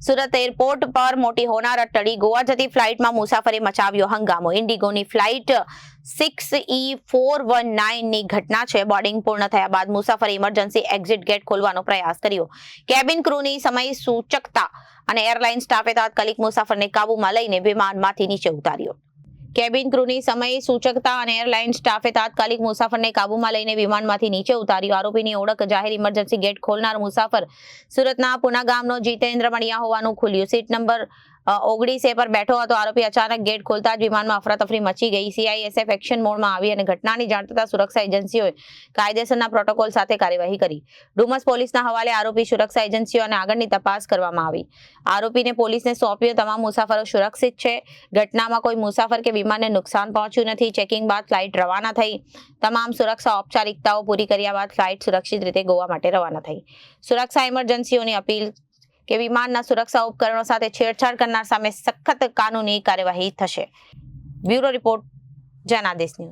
Surat airport પર મોટી હોનારત ટળી. ગોવા જતી ફ્લાઇટમાં મુસાફરે મચાવ્યો હંગામો. ઇન્ડિગોની ફ્લાઇટ 6E419 ની ઘટના છે. બોર્ડિંગ પૂર્ણ થયા બાદ મુસાફરે ઇમરજન્સી એક્ઝિટ ગેટ ખોલવાનો પ્રયાસ કર્યો. કેબિન ક્રૂની સમય સૂચકતા અને એરલાઇન સ્ટાફે તાત્કાલિક મુસાફરને કાબૂમાં લઈને વિમાનમાંથી નીચે ઉતાર્યો. કેબિન ક્રૂની સમય સૂચકતા અને એરલાઇન સ્ટાફે તાત્કાલિક મુસાફરને કાબૂમાં લઈને વિમાનમાંથી નીચે ઉતાર્યો. આરોપીની ઓળખ જાહેર ઇમરજન્સી ગેટ ખોલનાર મુસાફર સુરતના પુના ગામનો જીતેન્દ્ર મણિયા હોવાનું ખુલ્યું. સીટ નંબર 19 પર બેઠો હતો. આરોપી અચાનક ગેટ ખોલતા જ વિમાનમાં અફરાતફરી મચી ગઈ. CISF એક્શન મોડમાં આવી અને ઘટનાની જાણ થતા સુરક્ષા એજન્સીઓએ કાયદેસરના પ્રોટોકોલ સાથે કાર્યવાહી કરી. ડુમસ પોલીસના હવાલે આરોપી સુરક્ષા એજન્સીઓ અને આગળની તપાસ કરવામાં આવી. આરોપીને પોલીસને સોંપ્યો. તમામ મુસાફરો સુરક્ષિત છે. ઘટનામાં કોઈ મુસાફર કે વિમાનને નુકસાન પહોંચ્યું નથી. ચેકિંગ બાદ ફ્લાઇટ રવાના થઈ. તમામ સુરક્ષા ઔપચારિકતાઓ પૂરી કર્યા બાદ ફ્લાઇટ સુરક્ષિત રીતે ગોવા માટે રવાના થઈ. સુરક્ષા એજન્સીઓની અપીલ કે વિમાનના સુરક્ષા ઉપકરણો સાથે છેડછાડ કરનાર સામે સખત કાનૂની કાર્યવાહી થશે. Bureau report, Janadesh news.